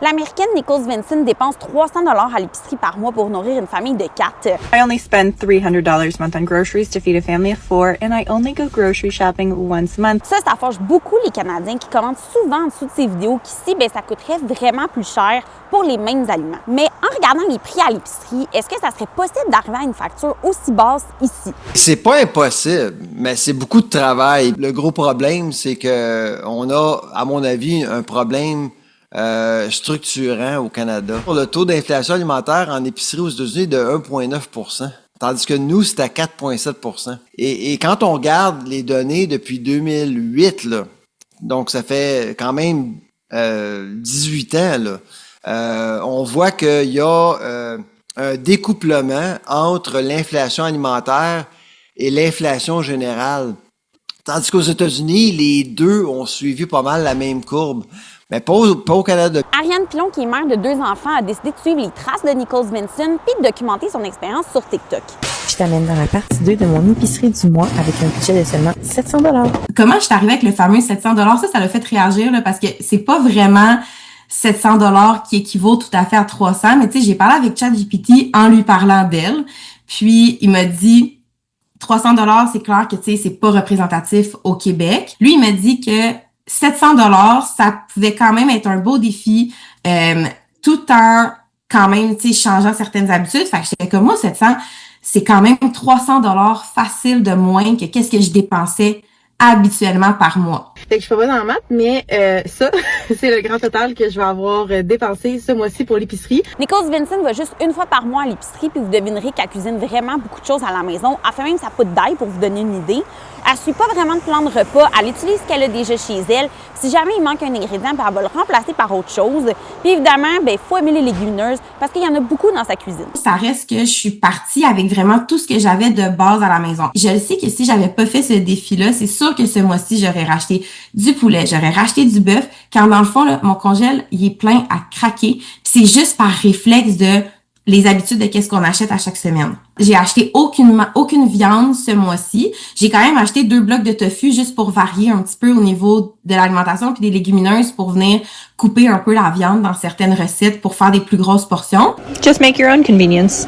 L'Américaine Nicole Vinson dépense 300 $ à l'épicerie par mois pour nourrir une famille de 4. I only spend $300 a month on groceries to feed a family of 4, and I only go grocery shopping once a month. Ça fâche beaucoup les Canadiens qui commentent souvent en dessous de ces vidéos qu'ici, ça coûterait vraiment plus cher pour les mêmes aliments. Mais en regardant les prix à l'épicerie, est-ce que ça serait possible d'arriver à une facture aussi basse ici? C'est pas impossible, mais c'est beaucoup de travail. Le gros problème, c'est que on a, à mon avis, un problème structurant au Canada. Le taux d'inflation alimentaire en épicerie aux États-Unis est de 1,9 %, tandis que nous, c'est à 4,7 %. Et quand on regarde les données depuis 2008, là, donc ça fait quand même 18 ans, là, on voit qu'il y a un découplement entre l'inflation alimentaire et l'inflation générale. Tandis qu'aux États-Unis, les deux ont suivi pas mal la même courbe. Mais pas au Canada. Ariane Pilon, qui est mère de 2 enfants, a décidé de suivre les traces de Nicole Vinson puis de documenter son expérience sur TikTok. Je t'amène dans la partie 2 de mon épicerie du mois avec un budget de seulement 700 $. Comment je suis arrivée avec le fameux 700 $? Ça l'a fait réagir là, parce que c'est pas vraiment 700 $ qui équivaut tout à fait à 300. Mais tu sais, j'ai parlé avec ChatGPT en lui parlant d'elle. Puis, il m'a dit 300 $, c'est clair que tu sais, c'est pas représentatif au Québec. Lui, il m'a dit que 700 $, ça pouvait quand même être un beau défi, tout en quand même, tu sais, changeant certaines habitudes. Fait que j'étais comme moi, 700, c'est quand même 300 $ facile de moins que qu'est-ce que je dépensais habituellement par mois. Fait que je suis pas bonne en maths, mais ça, c'est le grand total que je vais avoir dépensé ce mois-ci pour l'épicerie. Nicole Vinson va juste une fois par mois à l'épicerie, puis vous devinerez qu'elle cuisine vraiment beaucoup de choses à la maison. Elle fait même sa poudre d'ail pour vous donner une idée. Elle suit pas vraiment de plan de repas. Elle utilise ce qu'elle a déjà chez elle. Si jamais il manque un ingrédient, elle va le remplacer par autre chose. Puis évidemment, il faut aimer les légumineuses parce qu'il y en a beaucoup dans sa cuisine. Ça reste que je suis partie avec vraiment tout ce que j'avais de base à la maison. Je le sais que si j'avais pas fait ce défi-là, c'est sûr que ce mois-ci, j'aurais racheté du poulet, j'aurais racheté du bœuf, car dans le fond, là, mon congèle, il est plein à craquer. C'est juste par réflexe de les habitudes de qu'est-ce qu'on achète à chaque semaine. J'ai acheté aucune viande ce mois-ci. J'ai quand même acheté 2 blocs de tofu juste pour varier un petit peu au niveau de l'alimentation, puis des légumineuses pour venir couper un peu la viande dans certaines recettes pour faire des plus grosses portions. Just make your own convenience.